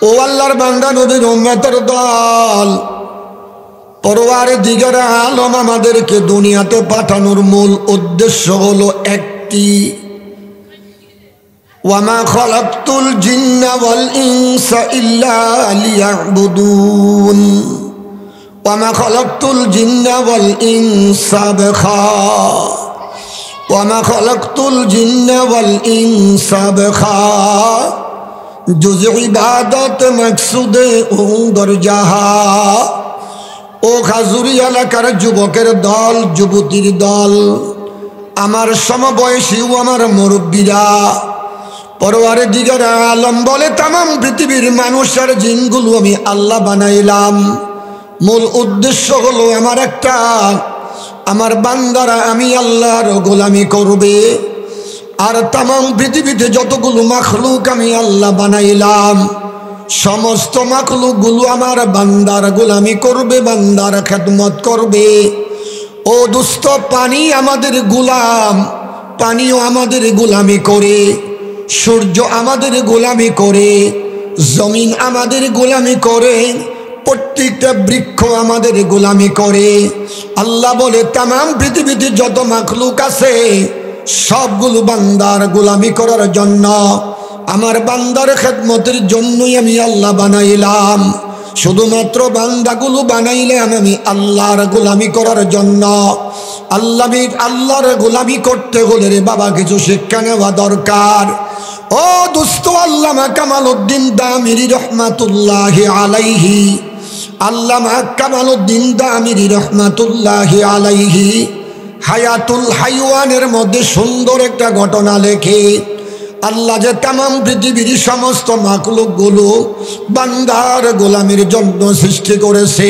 ও আল্লাহর বান্দা নবীর উম্মতের দল, পরওয়ারদিগার আলম আমাদেরকে দুনিয়াতে পাঠানোর মূল উদ্দেশ্য হলো একটি, ওয়ামা খালাকতুল জিন্না ওয়াল ইনসা ইল্লা লিয়াবুদুন, ওয়ামা খালাকতুল জিন্না ওয়াল ইনসা বিখা, ওয়ামা খালাকতুল জিন্না ওয়াল ইনসা বিখা, জুজ ইবাদত মকসুদে ও দরজাহা। ও খাজুরি এলাকার যুবকের দল, যুবতীর দল, আমার সমবয়সী ও আমার মুরব্বীরা, পরওয়ারদিগার আলম বলে তামাম পৃথিবীর মানুষ আর জিনগুলো আমি আল্লাহ বানাইলাম। মূল উদ্দেশ্য হলো আমার একটা, আমার বান্দারা আমি আল্লাহর গোলামি করবে। আর তামাম পৃথিবীতে যতগুলো মাখলুক আমি আল্লাহ বানাইলাম, সমস্ত মাখলুকগুলো আমার বান্দার গোলামি করবে, বান্দার খেদমত করবে। ও দুস্থ, পানি আমাদের গোলাম, পানিও আমাদের গোলামি করে, সূর্য আমাদের গোলামি করে, জমিন আমাদের গোলামি করে, প্রত্যেকটা বৃক্ষ আমাদের গোলামি করে। আল্লাহ বলে তামাম পৃথিবীতে যত মাখলুক আছে সবগুলো বান্দার গোলামি করার জন্য, আমার বান্দার খেদমতের জন্যই আমি আল্লাহ বানাইলাম। শুধুমাত্র বান্দাগুলো বানাইলাম আমি আল্লাহর গোলামি করার জন্য। আল্লাহর গোলামি করতে হলে রে বাবা কিছু শিক্ষা নেওয়া দরকার। ও দোস্ত, আল্লামা কামালউদ্দিন দামিরি রহমাতুল্লাহি আলাইহি, আল্লামা কামালউদ্দিন দামিরি রহমাতুল্লাহি আলাইহি হায়াতুল হাইওয়ানের মধ্যে সুন্দর একটা ঘটনা লেখে। আল্লাহ যে তামাম পৃথিবীর সমস্ত মাখলুকগুলো বান্দার গোলামির জন্য সৃষ্টি করেছে।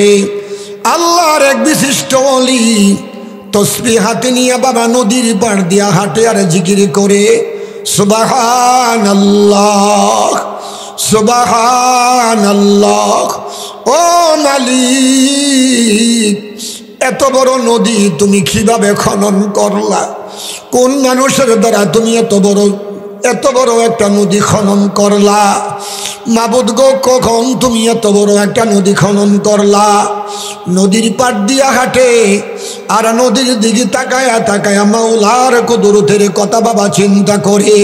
আল্লাহর এক বিশিষ্ট ওলি তসবিহ হাতে নিয়ে বাবা নদীর পাড় দিয়া হাঁটে আর জিকির করে সুবহানাল্লাহ সুবহানাল্লাহ। ও মালিক, এত বড় নদী তুমি কিভাবে খনন করলা? কোন মানুষের দ্বারা তুমি এত বড় একটা নদী খনন করলা? মাবুদ গো, কখন তুমি এত বড় একটা নদী খনন করলা? নদীর পাড় দিয়া হাঁটে আর নদীর দিকে তাকায়া তাকায়া মাওলার কুদরতের কথা বাবা চিন্তা করে।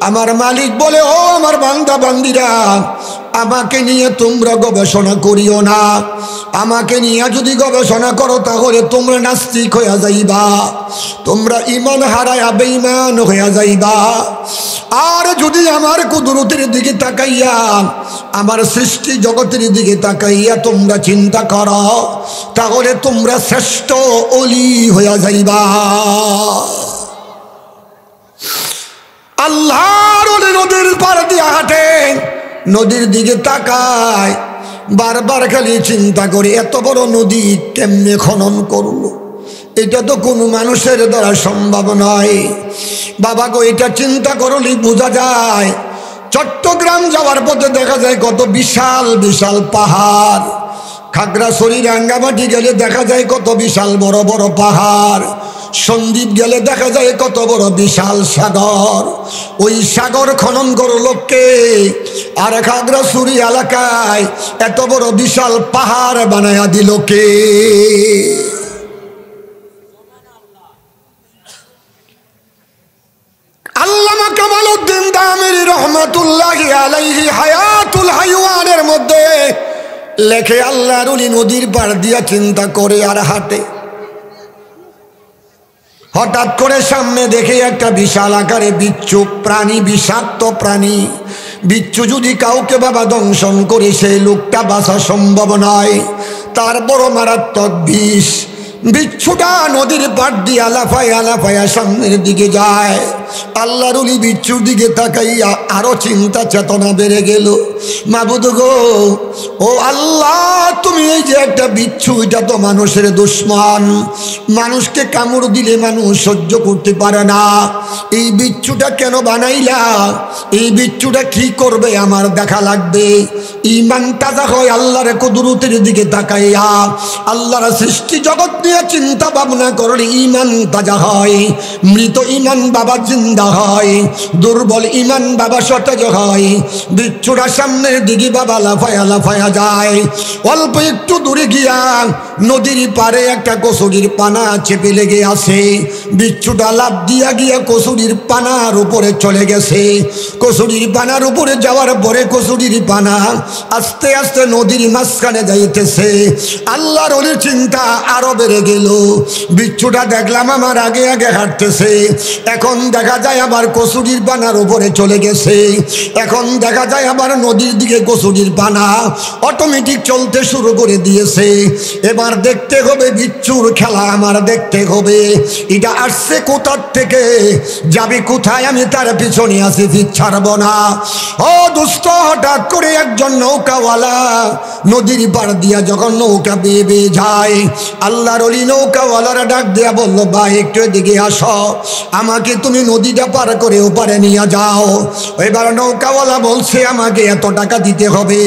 আমার মালিক বলে, ও আমার বান্দা বান্দিরা, আমাকে নিয়ে তোমরা গবেষণা করিও না। আমাকে নিয়ে যদি গবেষণা করো তাহলে তোমরা নাস্তিক হইয়া যাইবা, তোমরা ঈমান হারায়া বেঈমান হইয়া যাইবা। আর যদি আমার কুদরতের দিকে তাকাইয়া, আমার সৃষ্টি জগতের দিকে তাকাইয়া তোমরা চিন্তা করো, তাহলে তোমরা শ্রেষ্ঠ ওলি হইয়া যাইবা। আল্লাহর ওলি নদীর পার দিয়া হাঁটে, নদীর দিকে তাকায়, বারবার খালি চিন্তা করে এত বড় নদী কেমনে খনন করলো? এটা তো কোনো মানুষের দ্বারা সম্ভব নয়। বাবা গো, এটা চিন্তা করলে বোঝা যায়। চট্টগ্রাম যাওয়ার পথে দেখা যায় কত বিশাল বিশাল পাহাড়, খাগড়াছড়ি রাঙ্গামাটি গেলে দেখা যায় কত বিশাল বড় বড় পাহাড়, সন্দ্বীপ গেলে দেখা যায় কত বড় বিশাল সাগর। ওই সাগর খনন করলো কে? আর খাগড়াছড়ি এলাকায় এত বড় বিশাল পাহাড় বানায়া দিল কে? আল্লামা কামালউদ্দিন দামিরি রহমাতুল্লাহি আলাইহি হায়াতুল হাইওয়ানের মধ্যে লেখে, আল্লাহর ওলি নদীর পাড় দিয়া চিন্তা করে আর হাঁটে। হঠাৎ করে সামনে দেখে একটা বিশাল আকারে বিচ্ছু প্রাণী, বিষাক্ত প্রাণী। বিচ্ছু যদি কাউকে বাবা দংশন করে সেই লোকটা বাঁচা সম্ভব নয়, তার বড় মারাত্মক বিষ। বিচ্ছুটা নদীর পাড় দিয়ে লাফায়া লাফায়া সামনের দিকে যায়। আল্লাহর ওলি বিচ্ছুর দিকে তাকাইয়া আরো চিন্তা চেতনা বেড়ে গেল। মাবুদ গো, ও আল্লাহ, তুমি এই যে একটা বিচ্ছু, এটা তো মানুষের দুশ্মন, মানুষকে কামড় দিলে মানুষ সহ্য করতে পারে না। এই বিচ্ছুটা কেন বানাইলা? এই বিচ্ছুটা কি করবে আমার দেখা লাগবে। ইমান তাজা হয় আল্লাহর কুদরতের দিকে তাকাইয়া। আল্লাহর সৃষ্টি জগৎ নিয়ে চিন্তা ভাবনা করলে ইমান তাজা হয়। মৃত ইমান বাবা জিন্দা হয়, দুর্বল ইমান বাবা সতেজ হয়। বিচ্ছুরা সামনের দিকে বাবা লাফায়া লাফায়া যায়। অল্প একটু দূরে গিয়া নদীর পারে একটা কচুরির পানা চেপে লেগে আছে। বিচ্ছুটা লাফ দিয়া গিয়া কচুরির পানার উপরে চলে গেছে। কচুরির পানার উপরে যাওয়ার পরে কচুরির পানা আস্তে আস্তে নদীর মাঝখানে যাইতেছে। আল্লাহর ওলির চিন্তা আরো বেড়ে গেল। বিচ্ছুটা দেখলাম আমার আগে আগে হাঁটতেছে, এখন দেখা যায় আবার কচুরির পানার উপরে চলে গেছে। এখন দেখা যায় আবার নদীর দিকে কচুরির পানা অটোমেটিক চলতে শুরু করে দিয়েছে। এবার দেখতে হবে বিচ্ছুর খেলা আমার দেখতে হবে। এটা আসছে কোথার থেকে, যাবে কোথায়, আমি তার পিছনে আছি, ফির ছাড়ব না। ও দোস্ত, হঠাৎ করে একজন নৌকাওয়ালা নদীর পার দিয়া যখন নৌকা বেয়ে বেয়ে যায়, আল্লাহর ওলি নৌকাওয়ালারা ডাক দিয়া বলল, ভাই একটু এদিকে আসো, আমাকে তুমি নদীটা পার করে ওপারে নিয়ে যাও। এবার নৌকাওয়ালা বলছে, আমাকে এত টাকা দিতে হবে।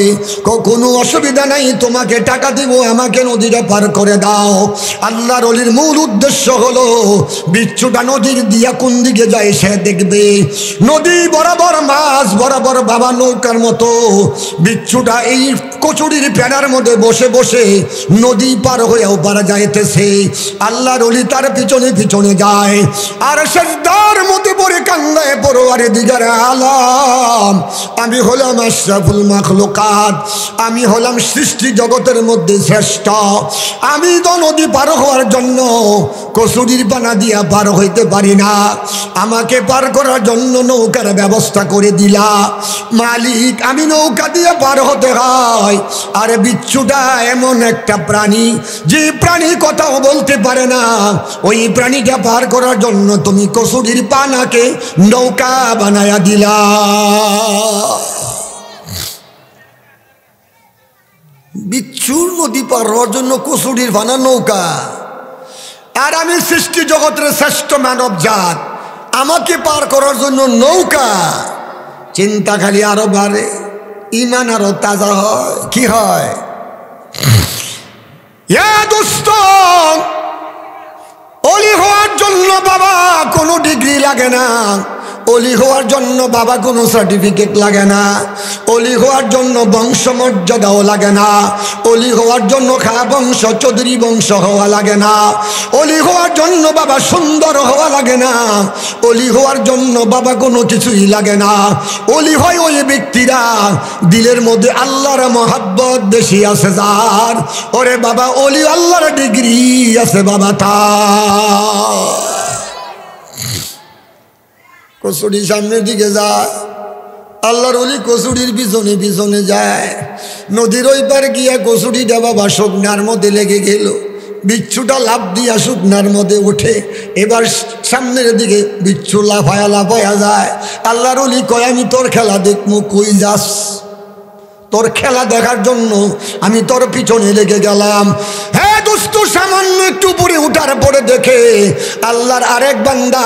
কোনো অসুবিধা নাই, তোমাকে টাকা দিব, আমাকে নদীটা পার করে দাও। আল্লাহর ওলির মূল উদ্দেশ্য হলো বিচ্ছুটা নদীর দিয়া কোন দিকে যায় সে দেখবে। নদী বরাবর মাছ বরাবর বাবা নৌকার মতো বিচ্ছুটা এই কচুরির প্যানার মধ্যে বসে বসে নদী পার হয়েও পারা যাইতেছে। আল্লাহর ওলি তার পিছনে পিছনে যায় আর সেজদার মধ্যে পড়ে কান্দায় পড়োয়ারে দিগার আলাম, আমি হলাম আশরাফুল মাখলুকাত, আমি হলাম সৃষ্টি জগতের মধ্যে শ্রেষ্ঠ। আমি তো নদী পার হওয়ার জন্য কচুরির পানা দিয়া পার হইতে পারি না, আমাকে পার করার জন্য নৌকার ব্যবস্থা করে দিলা মালিক, আমি নৌকা দিয়ে পার হতে হয়। আর বিচ্ছুটা এমন একটা প্রাণী যে প্রাণী কথাও বলতে পারে না, ওই প্রাণীটা পার করার জন্য তুমি কচুরির পানাকে নৌকা বানায়া দিলা। বিচ্ছুর নদী পার হওয়ার জন্য কচুরির পানা নৌকা, আর আমি সৃষ্টি জগতের শ্রেষ্ঠ মানব জাত, আমাকে পার করার জন্য নৌকা। চিন্তা খালি আরো বাড়ে, ইমান আরো তাজা হয়। কি হয়? দোস্ত, ওলি হওয়ার জন্য বাবা কোনো ডিগ্রি লাগে না, অলি হওয়ার জন্য বাবা কোনো সার্টিফিকেট লাগে না, অলি হওয়ার জন্য বংশমর্যাদাও লাগে না, অলি হওয়ার জন্য খা বংশ চৌধুরী বংশ হওয়া লাগে না, অলি হওয়ার জন্য বাবা সুন্দর হওয়া লাগে না, অলি হওয়ার জন্য বাবা কোনো কিছুই লাগে না। অলি হয় ওই ব্যক্তিরা দিলের মধ্যে আল্লাহর মহাব্বত বেশি আছে যার, ওরে বাবা অলি আল্লাহর ডিগ্রি আছে বাবা তার। কচুরি সামনের দিকে যায়, আল্লাহর ওলি কচুরির পিছনে পিছনে যায়। নদীর ওই পার গিয়া কচুরিটা বাবা শুকনার মধ্যে লেগে গেল। বিচ্ছুটা লাফ দিয়া শুকনার মধ্যে উঠে, এবার সামনের দিকে বিচ্ছু লাফায়া লাফায়া যায়। আল্লাহর ওলি কয়, আমি তোর খেলা দেখবো, কই যাস? তোর খেলা দেখার জন্য আমি তোর পিছনে লেগে গেলাম। হ্যাঁ দোস্ত, সামান্য একটু উপরে উঠার পরে দেখে আল্লাহর আরেক বান্দা,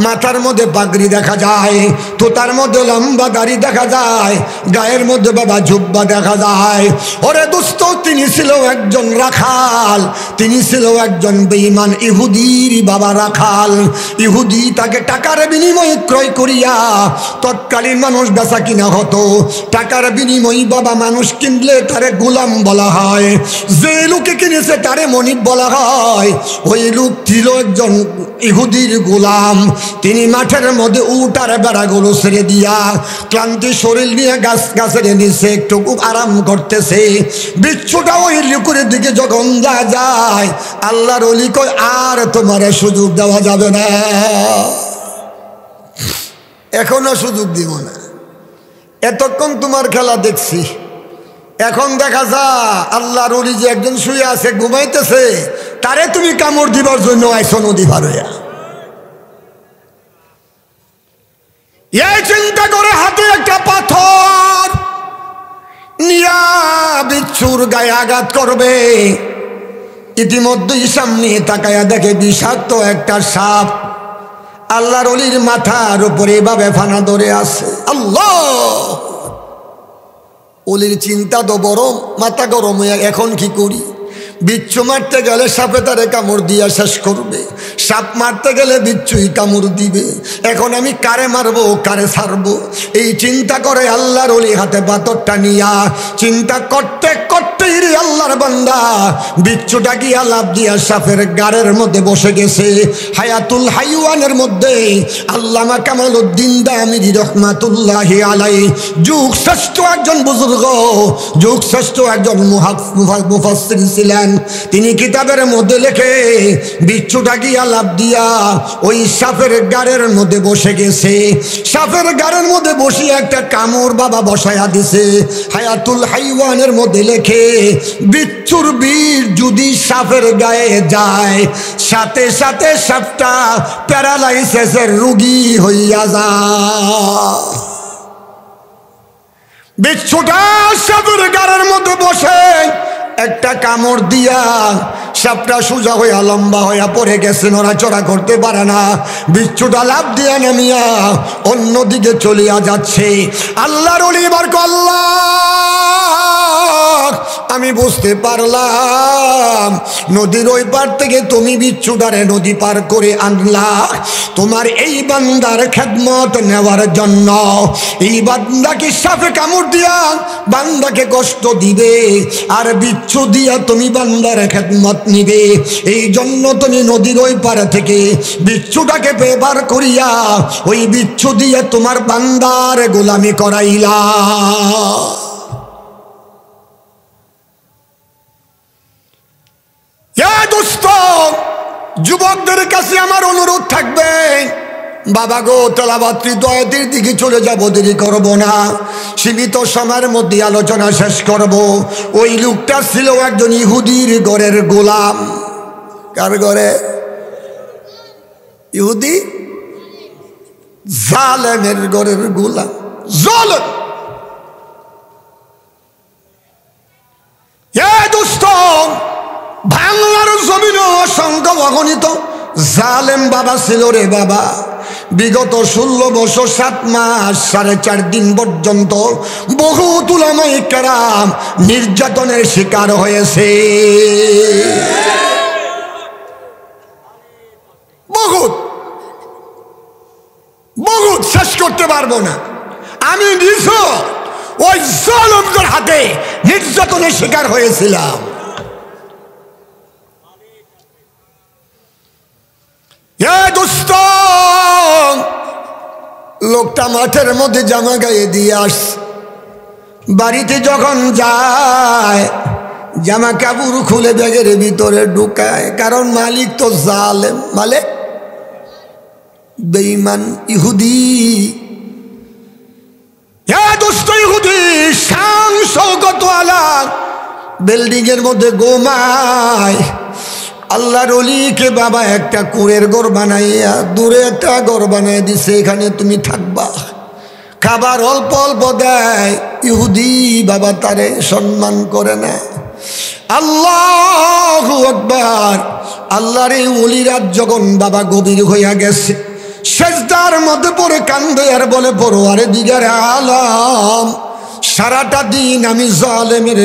মাথার মধ্যে পাগড়ি দেখা যায়, তোতার মধ্যে লম্বা দাড়ি দেখা যায়, গায়ের মধ্যে বাবা জুব্বা দেখা যায়। ওরে দোস্ত, তিনি ছিল একজন রাখাল, তিনি ছিল একজন বেঈমান ইহুদির বাবা রাখাল। ইহুদি তাকে টাকার বিনিময়ে ক্রয় করিয়া, তৎকালীন মানুষ বেচা কিনা হতো, টাকার বিনিময়ে বাবা মানুষ কিনলে তারে গোলাম বলা হয়, যে লোকে কিনেছে তারে মনিব বলা হয়। ওই লোক ছিল একজন ইহুদির গোলাম। তিনি মাঠের মধ্যে উটার বেড়াগুলো ছেড়ে দিয়া ক্লান্তি শরীর নিয়ে গাছের নিচে একটু খুব আরাম করতেছে। বিচ্ছুটা ওই লোকের দিকে যখন যায়, আল্লাহর ওলি কয়, আর তোমার সুযোগ দেওয়া যাবে না, এখনো সুযোগ দিব না, এতক্ষণ তোমার খেলা দেখছি, এখন দেখা যা আল্লাহর ওলি যে একজন শুয়ে আছে ঘুমাইতেছে, তারে তুমি কামড় দিবার জন্য আইসো নদী পার হইয়া। এই চিন্তা করে হাতে একটা পাথর নিয়া বিচ্ছুর গায়ে আঘাত করবে। ইতিমধ্যেই সামনে তাকায়া দেখে বিষাক্ত একটা সাপ আল্লাহর ওলির মাথার উপরে এভাবে ফানা ধরে আছে। আল্লাহ! ওলির চিন্তা তো বড়, মাথা গরম হয়ে এখন কি করি। বিচ্ছু মারতে গেলে সাপে তারে কামড় দিয়া শেষ করবে, সাপ মারতে গেলে বিচ্ছুই কামড় দিবে। এখন আমি কারে মারবো, কারে ছাড়বো, এই চিন্তা করে আল্লাহর ওলি হাতে পাথরটা নিয়া চিন্তা করতে করতেই রে আল্লাহর বান্দা বিচ্ছুটা গিয়া লাফ দিয়া সাপের গাড়ের মধ্যে বসে গেছে। হায়াতুল হাইওয়ানের মধ্যে আল্লামা কামালউদ্দিন দামিরি রহমাতুল্লাহি আলাইহি যুগ শ্রেষ্ঠ একজন বুজুর্গ, যুগ শ্রেষ্ঠ একজন মুফাসসির ছিলেন। তিনি কিতাবের মধ্যে লেখে বিচ্ছুটা গিয়া লাফ দিয়া ওই সাপের গাড়ের মধ্যে বসে গেছে। সাপের গাড়ের মধ্যে বসিয়ে একটা কামড় বাবা বসায়া দিছে। হায়াতুল হাইওয়ানের মধ্যে লেখে বিচ্ছুর বিষ যদি সাপের গায়ে যায় সাথে সাথে সাপটা প্যারালাইসিসের রোগী হইয়া যায়। বিচ্ছুটা সাপের গাড়ের মধ্যে বসে একটা কামড় দিয়া সাপটা সোজা হইয়া লম্বা হইয়া পড়ে গেছে, নড়াচড়া করতে পারে না। বিচ্ছুটা লাফ দিয়া নামিয়া অন্যদিকে চলিয়া যাচ্ছে। আল্লাহর ওলি এবার আল্লাহ, আমি বুঝতে পারলাম নদীর ওই পার থেকে তুমি বিচ্ছুটারে নদী পার করে আনলা তোমার এই বান্দার খেদমত নেওয়ার জন্য। এই বান্দাকে সাপে কামড় দিয়া বান্দাকে কষ্ট দিবে, আর বিচ্ছু দিয়া তুমি বান্দার খেদমত নিবে। এই জন্য তুমি নদীর ওই পার থেকে বিচ্ছুটাকে বেবার করিয়া ওই বিচ্ছু দিয়া তোমার বান্দার গোলামি করাইলা। যুবকদের কাছে আমার অনুরোধ থাকবে, বাবা গো তেলাওয়াতি দোয়াতের দিকে চলে যাব, দেরি করব না, সীমিত সময়ের মধ্যে আলোচনা শেষ করব। ওই লোকটা ছিল একজন ইহুদির ঘরের গোলাম। কার ঘরে? ইহুদি জালেমের ঘরের গোলাম। জালেম দোস্ত, বাংলার জমিন অসংখ্য অগণিত জালেম বাবা ছিল রে বাবা। বিগত 16 বছর 7 মাস 4.5 দিন পর্যন্ত বহুত উলামায়ে কেরাম নির্যাতনের শিকার হয়েছে। বহুত বহুত শেষ করতে পারবো না। আমি নিজ ওই জালেমদের হাতে নির্যাতনের শিকার হয়েছিলাম। দোস্ত, লোকটা মাঠের মধ্যে জামা গায়ে দিয়ে আস, বাড়িতে যখন যায় জামা কাপড় খুলে ব্যাগের ভিতরে ঢুকায়, কারণ মালিক তো জালেম, মালিক বেঈমান ইহুদি। দোস্ত, ইহুদি শান শওকত ওয়ালা বিল্ডিং এর মধ্যে ঘুমায়। আল্লাহর ওলিকে বাবা একটা কুঁড়ের ঘর বানাইয়া দূরে একটা ঘর বানাই দিছে, এখানে তুমি থাকবা। খাবার অল্প অল্প দেয়। ইহুদি বাবা তারে সম্মান করে না। আল্লাহু আকবার। আল্লাহর এই ওলিরা যখন বাবা গভীর হইয়া গেছে, সেজদার মধ্যে পড়ে কান্দে আর বলে, পরওয়ারে দিগার আলম, সারাটা দিন আমি জালেমের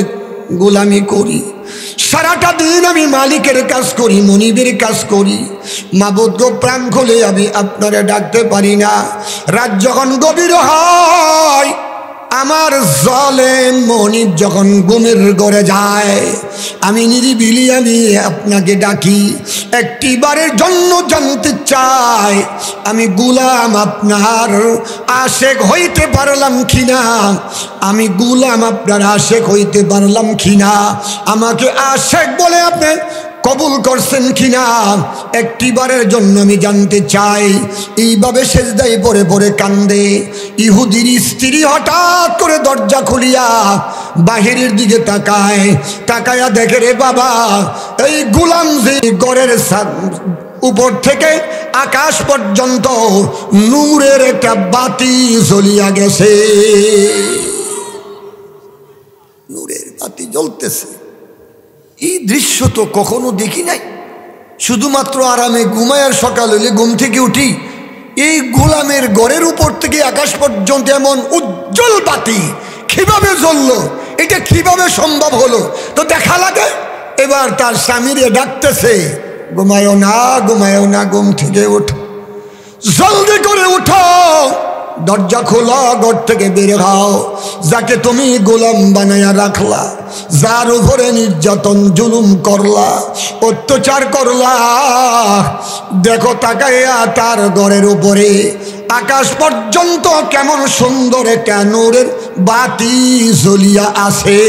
গোলামি করি, সারাটা দিন আমি মালিকের কাজ করি, মনিবের কাজ করি, মাবুদ গো প্রাণ খুলে আমি আপনারে ডাকতে পারি না। রাত যখন গভীর হয়, আমার জালেম মনিব যখন ঘুমের ঘরে যায়, আমি নিরিবিলি আমি আপনাকে ডাকি, একটিবারের জন্য জানতে চাই আমি গোলাম আপনার আশেক হইতে পারলাম কিনা, আমি গোলাম আপনার আশেক হইতে পারলাম কিনা, আমাকে আশেক বলে আপনি কবুল করছেন কিনা, একটিবারের জন্য আমি জানতে চাই। এইভাবে সেজদায় পড়ে পড়ে কান্দে। ইহুদির স্ত্রী হঠাৎ করে দরজা খুলিয়া বাহিরের দিকে তাকায়, তাকায়া দেখে রে বাবা, এই গোলাম যে ঘরের উপর থেকে আকাশ পর্যন্ত নূরের একটা বাতি জ্বলিয়া গেছে, নূরের বাতি জ্বলতেছে। এই দৃশ্য তো কখনো দেখি নাই। শুধুমাত্র আরামে ঘুমায়ার সকাল হইলে ঘুম থেকে উঠি, এই গোলামের ঘরের উপর থেকে আকাশ পর্যন্ত এমন উজ্জ্বল বাতি কিভাবে জ্বললো, এটা কিভাবে সম্ভব হলো? তো দেখা লাগে। এবার তার স্বামীরে ডাকতেছে, ঘুমায়ও না, ঘুমায়ও না, ঘুম থেকে ওঠো, জলদি করে উঠো, দরজা খোলা, ঘর থেকে বের হও। যাকে তুমি গোলাম বানায়া রাখলা, যার উপরে নির্যাতন জুলুম করলা, অত্যাচার করলা, দেখো তাকাইয়া তার ঘরের উপরে আকাশ পর্যন্ত কেমন সুন্দর একটা নূরের বাতি জ্বলিয়া আছে।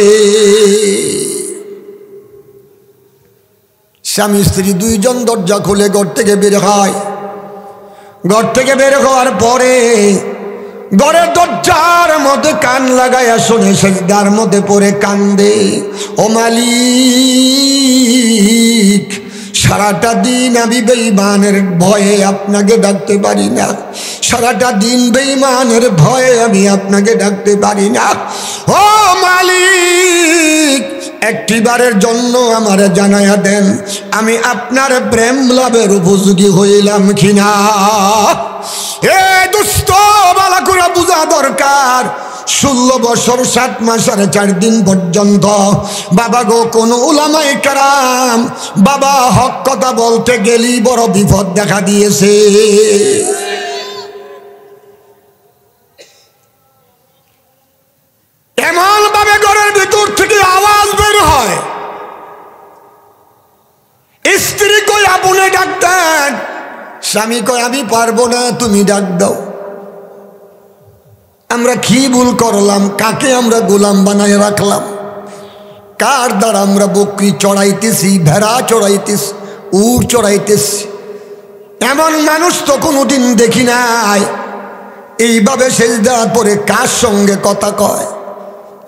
স্বামী স্ত্রী দুইজন দরজা খুলে ঘর থেকে বের হয়। ঘর থেকে বের হওয়ার পরে ঘরের দরজার মধ্যে কান লাগাইয়া শুনে সেজদার মধ্যে পড়ে কান্দে, ও মালিক, সারাটা দিন আমি বেঈমানের ভয়ে আপনাকে ডাকতে পারি না, সারাটা দিন বেঈমানের ভয়ে আমি আপনাকে ডাকতে পারি না। ও মালিক, একটিবারের জন্য আমার জানাইয়া দেন, আমি আপনার প্রেম লাভের উপযোগী হইলাম কিনা। এ দুস্থ বালা করে বুঝা দরকার, 16 বছর 7 মাস আর 4 দিন পর্যন্ত বাবা গো কোনো উলামায়ে কেরাম বাবা হক কথা বলতে গেলেই বড় বিপদ দেখা দিয়েছে। এমন ভাবে ঘরের ভিতর থেকে আওয়াজ বের হয়, স্ত্রী কই আপনি ডাক দেন, স্বামী কয় আমি পারবো না, তুমি ডাক দাও। আমরা কি ভুল করলাম? কাকে আমরা গোলাম বানায় রাখলাম? কার দ্বারা আমরা বকরি চড়াইতেছি, ভেড়া চড়াইতেছি, উট চড়াইতেছি? এমন মানুষ তো কোনোদিন দেখি নাই। এইভাবে সেজদা পরে কার সঙ্গে কথা কয়?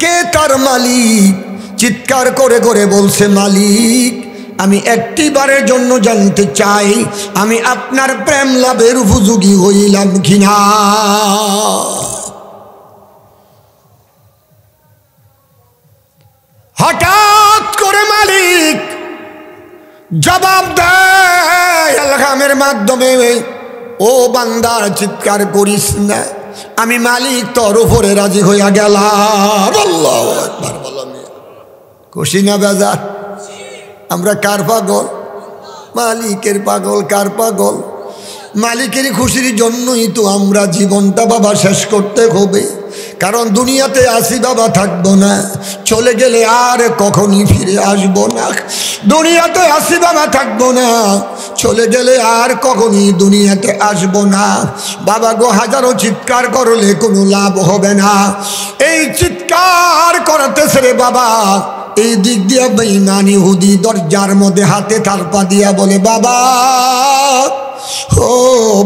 কে তার মালিক? চিৎকার করে করে বলছে, মালিক, আমি একটিবারের জন্য জানতে চাই আমি আপনার প্রেম লাভের উপযোগী হইলাম কিনা। হঠাৎ করে মালিক জবাব দেয় এলহামের মাধ্যমে, ও বান্দা চিৎকার করিস না, আমি মালিক তোর উপরে রাজি হইয়া গেলাম। আল্লাহু আকবার। খুশি না বেজার? আমরা কার পাগল? মালিকের পাগল। কার পাগল? মালিকের খুশির জন্যই তো আমরা জীবনটা বাবা শেষ করতে হবে। কারণ দুনিয়াতে আসি বাবা থাকবো না, চলে গেলে আর কখনই ফিরে আসবো না। দুনিয়াতে আসি বাবা থাকবো না, চলে গেলে আর কখনই দুনিয়াতে আসবো না। বাবা গো, হাজারো চিৎকার করলে কোনো লাভ হবে না। এই চিৎকার করতেছে রে বাবা, এই দিক দিয়ে বেঈমান ইহুদি দরজার মধ্যে হাতে থারপা দিয়া বলে, বাবা ও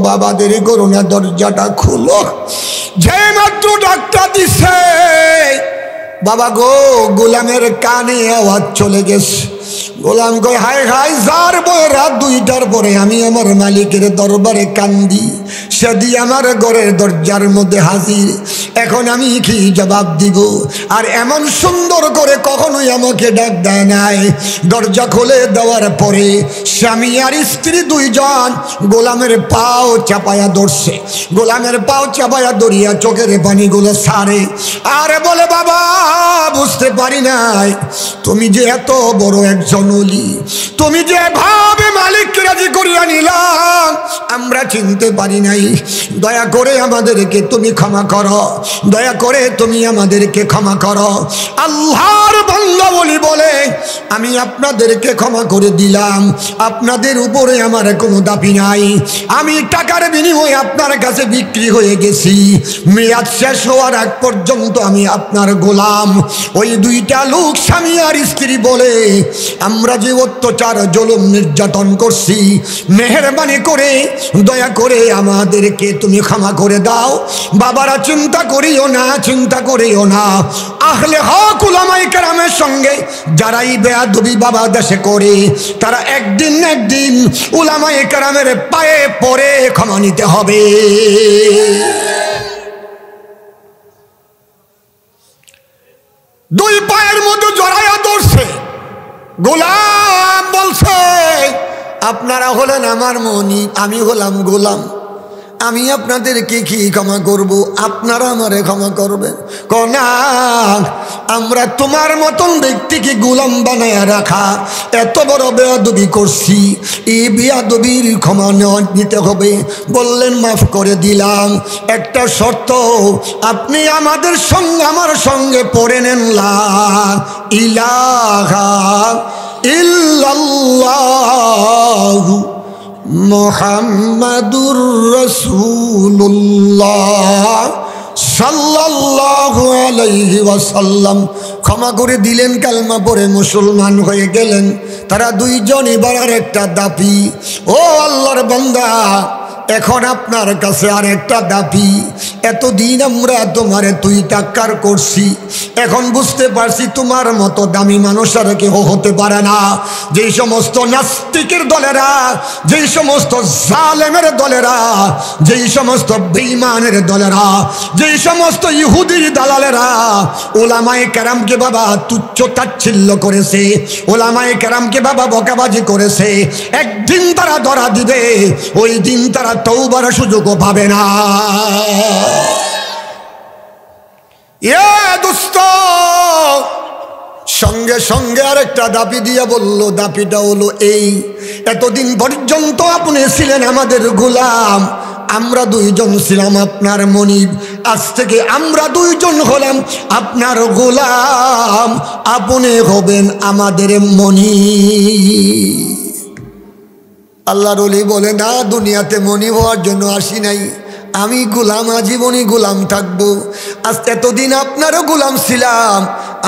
বাবা, দেরি করো না, দরজাটা খুলো। যে মাত্র ডাক্তার দিছে বাবা গো, গোলামের কানে আওয়াজ চলে গেছে। গোলাম কয়, হায় হায়, যার বয় রাত 2টার পরে আমি আমার মালিকের দরবারে কান্দি, সেদি আমার ঘরের দরজার মধ্যে হাজির, এখন আমি কি জবাব দিব? আর এমন সুন্দর করে কখনোই আমাকে ডাক দেয় নাই। দরজা খুলে দেওয়ার পরে স্বামী আর স্ত্রী দুইজন গোলামের পাও চাপায়া ধরছে। গোলামের পাও চাপায়া ধরিয়া চোখের পানিগুলো সারে আর বলে, বাবা বুঝতে পারি নাই তুমি যে এত বড় একজন ওলি, তুমি যে ভাবে মালিককে রাজি করিয়া নিলাম, আমরা চিনতে পারি নাই। দয়া করে আমাদেরকে তুমি ক্ষমা করো, দয়া করে তুমি আমাদেরকে ক্ষমা করো। আল্লাহর বান্দা বলি বলে, আমি আপনাদেরকে ক্ষমা করে দিলাম, আপনাদের উপরে আমার কোনো দাবি নাই, আমি টাকার বিনিময়ে আপনার কাছে বিক্রি হয়ে গেছি, মেয়াদ শেষ হওয়ার আগ পর্যন্ত আমি আপনার গোলাম। ওই 2টা লোক স্বামী আর স্ত্রী বলে, আমরা যে অত্যাচার জুলুম নির্যাতন করছি, মেহেরবানি করে দয়া করে আমাদেরকে তুমি ক্ষমা করে দাও। বাবারা চিন্তা করিও না, চিন্তা করিও না, আহলে হক উলামায়ে কেরামের সঙ্গে যারাই বেয়াদবি বাবা দেশে করে, তারা একদিন না একদিন উলামায়ে কেরামের পায়ে পড়ে ক্ষমা নিতে হবে। দুই পায়ের মধ্যে জড়াইয়া ধরছে। গোলাম বলছে, আপনারা হলেন আমার মনি, আমি হলাম গোলাম, আমি আপনাদেরকে কি ক্ষমা করব, আপনারা আমারে ক্ষমা করবেন? না, আমরা তোমার মতন ব্যক্তিকে গোলাম বানায় রাখা এত বড় বেয়াদবি করছি, এই বেয়াদবির ক্ষমা নিতে হবে। বললেন মাফ করে দিলাম, একটা শর্ত, আপনি আমাদের সঙ্গে আমার সঙ্গে পড়ে নেন লা ইলাহা ইল্লাল্লাহু মুহাম্মাদুর রাসূলুল্লাহ সাল্লাল্লাহু আলাইহি ওয়াসাল্লাম। ক্ষমা করে দিলেন, কালমা পড়ে মুসলমান হয়ে গেলেন। তারা দুইজন এবার আর একটা দাবি, ও আল্লাহর বান্দা, এখন আপনার কাছে আর একটা দাবি। এতদিন আমরা তোমারে তুই টাক্কার করছি, এখন বুঝতে পারছি তোমার মতো দামি মানুষ আর কেউ হতে পারে না। যেই সমস্ত নাস্তিকের দলেরা, যেই সমস্ত জালেমের দলেরা, যেই সমস্ত বেঈমানের দলেরা, যেই সমস্ত ইহুদির দালালেরা ওলামায়ে কেরামকে বাবা তুচ্ছ তাচ্ছিল্য করেছে, ওলামায়ে কেরামকে বাবা বকাবাজি করেছে, একদিন তারা ধরা দিবে, ওই দিন তারা তওবার সুযোগও পাবে না। দোস্ত, সঙ্গে সঙ্গে আরেকটা দাবি দিয়া বলল, দাবিটা হলো এই, এতদিন পর্যন্ত আপনি ছিলেন আমাদের গোলাম, আমরা দুইজন ছিলাম আপনার মনিব, আজ থেকে আমরা দুইজন হলাম আপনার গোলাম, আপনি হবেন আমাদের মনিব। আল্লাহর ওলি বলে, না, দুনিয়াতে মনিব হওয়ার জন্য আসি নাই, আমি গোলাম, আজীবনই গোলাম থাকবো। আজ এতদিন আপনারও গোলাম ছিলাম,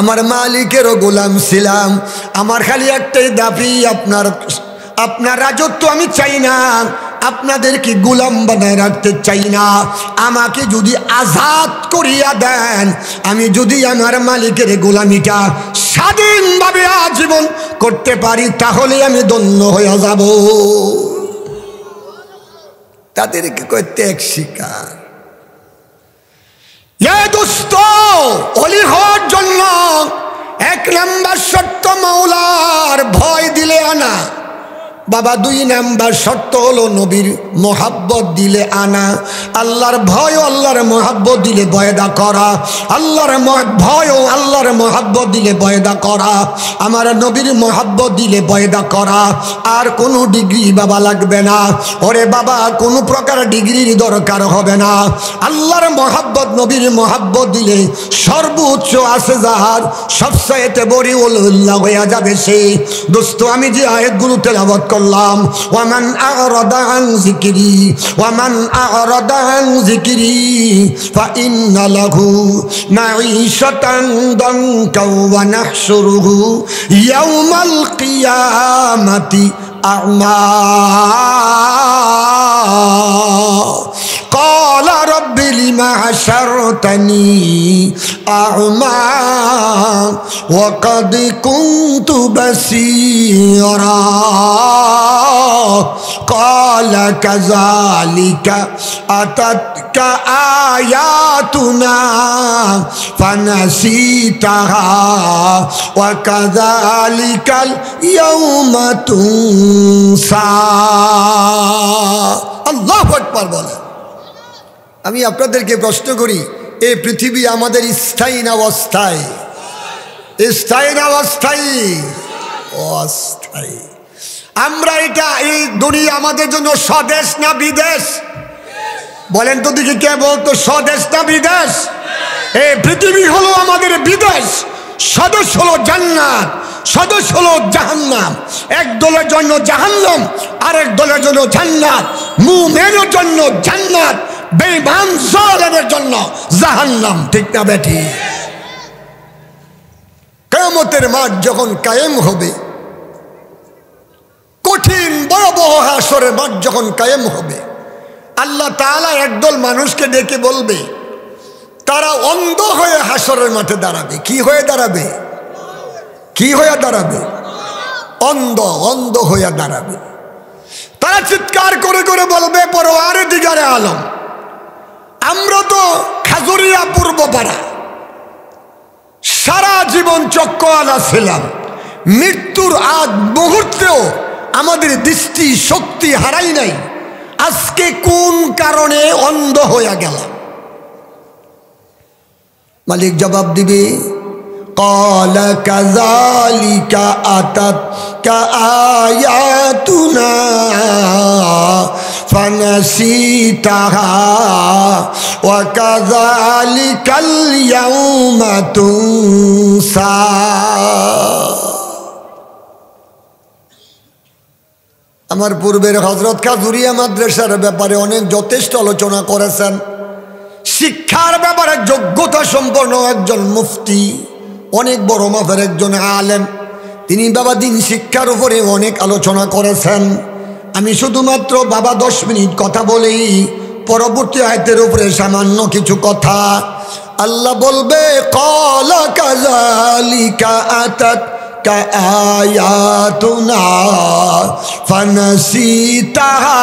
আমার মালিকেরও গোলাম ছিলাম, আমার খালি একটাই দাবি, আপনার রাজত্ব আমি চাই না, আপনাদেরকে গোলাম বানায় রাখতে চাই না। আমাকে যদি আজাদ করিয়া দেন, আমি যদি আমার মালিকের গোলামিটা স্বাধীনভাবে আজীবন করতে পারি, তাহলে আমি ধন্য হয়ে যাব। তাদেরকে কয় ত্যাগ শিকার। দোস্ত, ওলি হওয়ার জন্য এক নাম্বার শর্ত মাওলার ভয় দিলে আনা বাবা, দুই নাম্বার শর্ত হলো নবীর মোহাব্বত দিলে আনা। আল্লাহর ভয়, আল্লাহর মোহাব্বত দিলে বয়দা করা, আল্লাহর ভয় ও আল্লাহর মোহাব্বত দিলে বয়দা করা, আমার নবীর মোহাব্বত দিলে বয়দা করা। আর কোনো ডিগ্রি বাবা লাগবে না, ওরে বাবা কোনো প্রকার ডিগ্রির দরকার হবে না। আল্লাহর মোহাব্বত, নবীর মোহাব্বত দিলে সর্বোচ্চ আছে যার, সবচাইতে বড় উল্লাহ হয়ে যাবে সে। দোস্ত, আমি যে আয়াতগুলো তেলাওয়াত করলাম, ওয়ামান আ'রাদা আন যিকরি, ওয়ামান আ'রাদা আন যিকরি ফাইন্না লাহু মাঈশাতান দানকা ওয়া নাহশুরুহু ইয়াওমাল কিয়ামাতি আ'মা ক্বালা রাব্বি লিমা হাশারতানি আ'মা ওয়া ক্বাদ কুনতু বাসীরা ক্বালা কাযালিকা আতাতকা আয়াতুনা ফানাসিতাহা ওয়া কাযালিকাল ইয়াওমা তুনসা। আল্লাহু আকবার বলে। আমি আপনাদেরকে প্রশ্ন করি, এই পৃথিবী আমাদের স্থায়ী না অস্থায়ী? স্থায়ী না অস্থায়ী? অস্থায়ী। আমরা এই দুনিয়া আমাদের জন্য স্বদেশ না বিদেশ? বলেন তো দেখি, কে বলতো স্বদেশ না বিদেশ? এই পৃথিবী হলো আমাদের বিদেশ, স্বদেশ হলো জান্নাত, স্বদেশ হলো জাহান্নাম। এক দলের জন্য জাহান্নাম, আরেক দলের জন্য জান্নাত। মুমিনের জন্য জান্নাত, বেঈমান জালেমের জন্য জাহান্নাম। ঠিক না বেঠি? কিয়ামতের মাঠ যখন কায়েম হবে, কঠিন ভয়াবহ হাসরের মাঠ যখন কায়েম হবে, আল্লাহ তাআলা একদল মানুষকে ডেকে বলবে, তারা অন্ধ হয়ে হাসরের মাঠে দাঁড়াবে। কি হয়ে দাঁড়াবে? কি হয়ে দাঁড়াবে? অন্ধ হয়ে দাঁড়াবে। তারা চিৎকার করে করে বলবে, পরওয়ারদিগারে আলম, আমরা তো খাজুরিয়া পূর্বপাড়া, সারা জীবন চক্কওয়ালা ছিলাম, মৃত্যুর আগ মুহূর্তেও আমাদের দৃষ্টি শক্তি হারাই নাই, আজকে কোন কারণে অন্ধ হয়ে গেলাম? মালিক জবাব দিবে, قال كذلك أتتك آياتنا فنسيتها وكذلك اليوم تنسى। আমার পূর্বের হযরত খাজুরিয়া মাদ্রাসার ব্যাপারে অনেক যথেষ্ট আলোচনা করেছেন। শিক্ষার ব্যাপারে যোগ্যতা সম্পন্ন একজন মুফতি, অনেক বড় মাপের একজন আলেম, তিনি বাবা দিন শিক্ষার উপরে অনেক আলোচনা করেছেন। আমি শুধুমাত্র বাবা 10 মিনিট কথা বলেই পরবর্তী আয়াতের উপরে সামান্য কিছু কথা। আল্লাহ বলবে, ক্বালা কাযালিকা আতাতকা আয়াতুনা ফানাসিতাহা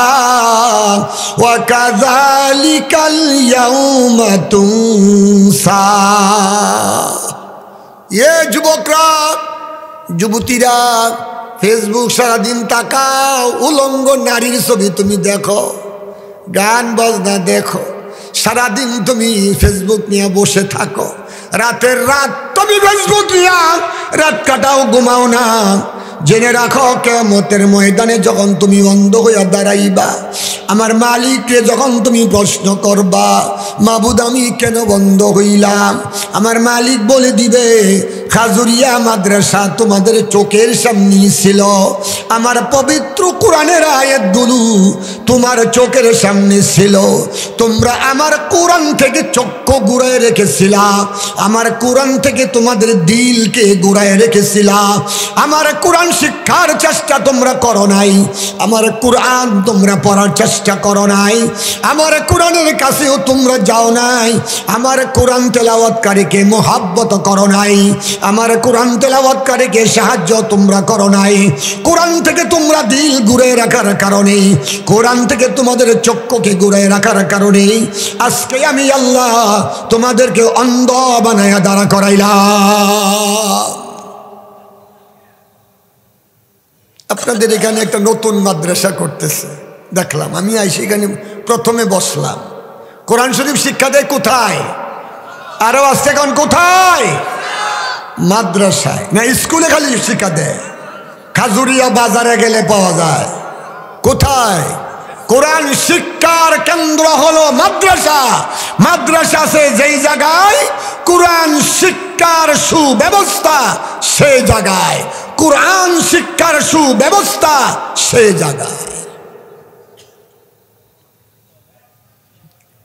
ওয়া কাযালিকাল ইয়াউমা তুনসা। যুবকরা, যুবতীরা, ফেসবুক সারাদিন তাকাও, উলঙ্গ নারীর ছবি তুমি দেখো, গান বাজনা দেখো, সারাদিন তুমি ফেসবুক নিয়ে বসে থাকো, রাতের রাত তুমি ফেসবুক নিয়ে রাত কাটাও, ঘুমাও না। জেনে রাখো, কিয়ামতের ময়দানে যখন তুমি অন্ধ হইয়া দাঁড়াইবা, আমার মালিককে যখন তুমি প্রশ্ন করবা, মাবুদ আমি কেন বন্ধ হইলাম, আমার মালিক বলে দিবে, খাজুরিয়া মাদ্রাসা তোমাদের চোখের সামনে ছিল, আমার পবিত্র কোরআনের আয়াতগুলো তোমার চোখের সামনে ছিল, তোমরা আমার কোরআন থেকে চক্ষু ঘুরায় রেখেছিলা, আমার কোরআন থেকে তোমাদের দিলকে ঘুরায় রেখেছিলা, আমার কোরআন শিক্ষার চেষ্টা তোমরা করো নাই, আমার কোরআন তোমরা পড়ার চেষ্টা করো নাই, আমার কোরআনের কাছেও তোমরা যাও নাই, আমার কোরআন তেলাওয়াতকারীকে মোহাব্বত করো নাই, আমার কোরআন তেলাওয়াতকারীকে সাহায্য তোমরা করো নাই, কোরআন থেকে তোমরা দিল ঘুরে রাখার কারণে, কোরআন থেকে তোমাদের চক্ষুকে ঘুরে রাখার কারণে আজকে আমি আল্লাহ তোমাদেরকে অন্ধ বানায়া দাঁড়া করাইলাম। আপনাদের এখানে একটা নতুন মাদ্রাসা করতেছে দেখলাম, আমি আইসি এখানে প্রথমে বসলাম। কোরআন শরীফ শিক্ষা দেয় কোথায়? আরো আসছে এখন কোথায়? মাদ্রাসায় না স্কুলে খালি শিক্ষা দেয়? খাজুরিয়া বাজারে গেলে পাওয়া যায়। কোথায়? কোরআন শিক্ষার কেন্দ্র হলো মাদ্রাসা। মাদ্রাসা আছে যেই জায়গায় কোরআন শিক্ষার সুব্যবস্থা, সেই জায়গায় কোরআন শিক্ষার সুব্যবস্থা, সেই জায়গায়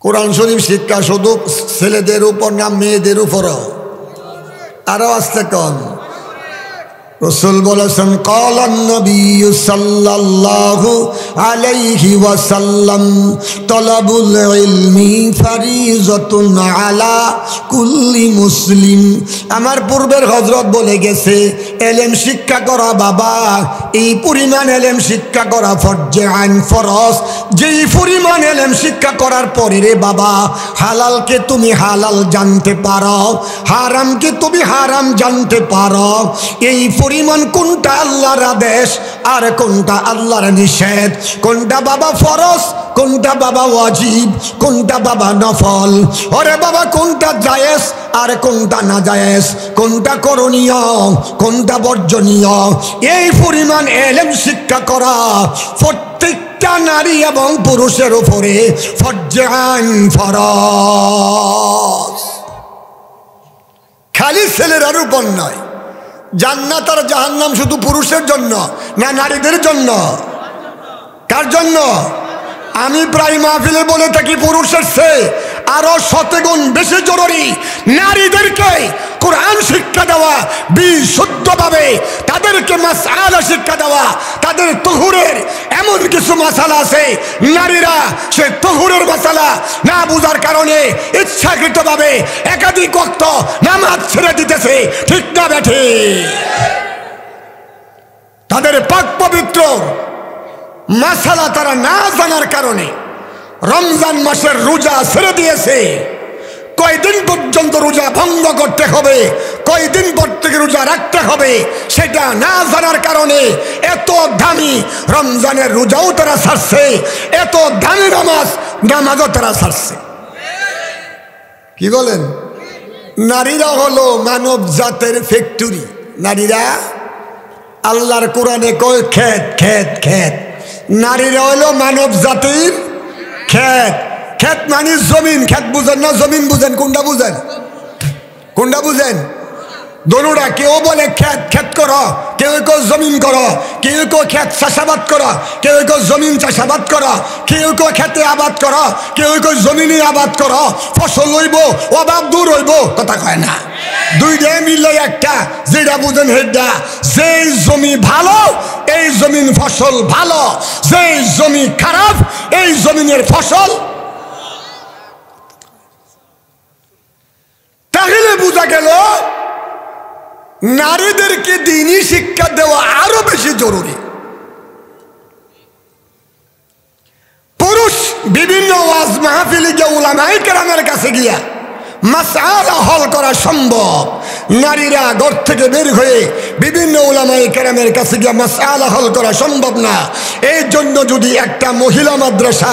কোরআন শরীফ শিক্ষা শুধু ছেলেদের উপর না মেয়েদের উপরও? আরো আসতে কন। রাসূল বলেছেন, ক্বালান নবী সাল্লাল্লাহু আলাইহি ওয়াসাল্লাম, তালাবুল ইলমি ফারিজাতুন আলা কুল্লি মুসলিম। আমার পূর্বের হযরত বলে গেছে, ইলম শিক্ষা করা বাবা, এই পরিমাণ ইলম শিক্ষা করা ফরজে আইন, ফরজ। যেই পরিমাণ ইলম শিক্ষা করার পরে রে বাবা, হালালকে তুমি হালাল জানতে পারো, হারামকে তুমি হারাম জানতে পারো, এই পরিমাণ কোনটা আল্লাহর আদেশ আর কোনটা আল্লাহর নিষেধ, কোনটা বাবা ফরজ, কোনটা বাবা ওয়াজিব, কোনটা বাবা নফল, ওরে বাবা কোনটা জায়েজ আর কোনটা না জায়েজ, কোনটা করণীয় কোনটা বর্জনীয়, এই পরিমাণ ইলম শিক্ষা করা প্রত্যেকটা নারী এবং পুরুষের উপরে ফরজে আইন, ফরজ। খালি ছেলের উপর নয়। জান্নাত আর জাহান্নাম শুধু পুরুষের জন্য না নারীদের জন্য? কার জন্য? আমি প্রায় মাহফিলে বলে থাকি, পুরুষের চেয়ে আরো 100 গুণ বেশি জরুরি নারীদেরকে কোরআন শিক্ষা দেওয়া, বিশুদ্ধভাবে তাদেরকে মাসআলা শিক্ষা দেওয়া। তাদের তুহুরের এমন কিছু মাসালা আছে, নারীরা সে তুহুরের মাসালা না বুঝার কারণে ইচ্ছাকৃতভাবে একাধিক ওয়াক্ত নামাজ ছেড়ে দিতেছে, ঠিক না বেঠি? তাদের পাক পবিত্র মাসালা তারা না জানার কারণে রমজান মাসের রোজা ছেড়ে দিয়েছে, কয়দিন পর্যন্ত রোজা ভঙ্গ করতে হবে, কয়দিন পর থেকে রোজা রাখতে হবে সেটা না জানার কারণে এত দামি রমজানের রোজাও তারা ছাড়ছে, এত দামি নামাজও তারা ছাড়ছে। কি বলেন? নারীরা হলো মানব জাতের ফ্যাক্টরি। নারীরা, আল্লাহর কোরআনে কয় খেত খেত খেত, নারীরা হলো মানব জাতির খেত। খেত মানে জমিন। খেত বুঝেন না জমিন বুঝেন? কোনটা বুঝেন? কোনটা বুঝেন? দোনোটা। কেউ বলে খেত খেত করো, কেউ কেউ জমিন করো, কেউ কেউ খেত চাষাবাদ করো, কেউ কেউ জমিন চাষাবাদ করো, কেউ কেউ খেতে আবাদ করো, কেউ কেউ জমিনে আবাদ করো। ফসল হইব, অভাব দূর হইব, কথা কয় না। দুইটা মিলে একটা, যেটা বুঝেন হেডা। যেই জমি ভালো এই জমিন ফসল ভালো, যেই জমি খারাপ এই জমিনের ফসল। তাহলে বোঝা গেল নারীদেরকে দ্বীনি শিক্ষা দেওয়া আরো বেশি জরুরি। পুরুষ বিভিন্ন ওয়াজ মাহফিলে গিয়ে উলামায়ে কেরামের কাছে গিয়া মাসআলা হল করা সম্ভব। নারীরা ঘর থেকে বের হয়ে বিভিন্ন উলামায়ে কেরামের কাছে গিয়ে মাসআলা হল করা সম্ভব না। এই জন্য যদি একটা মহিলা মাদ্রাসা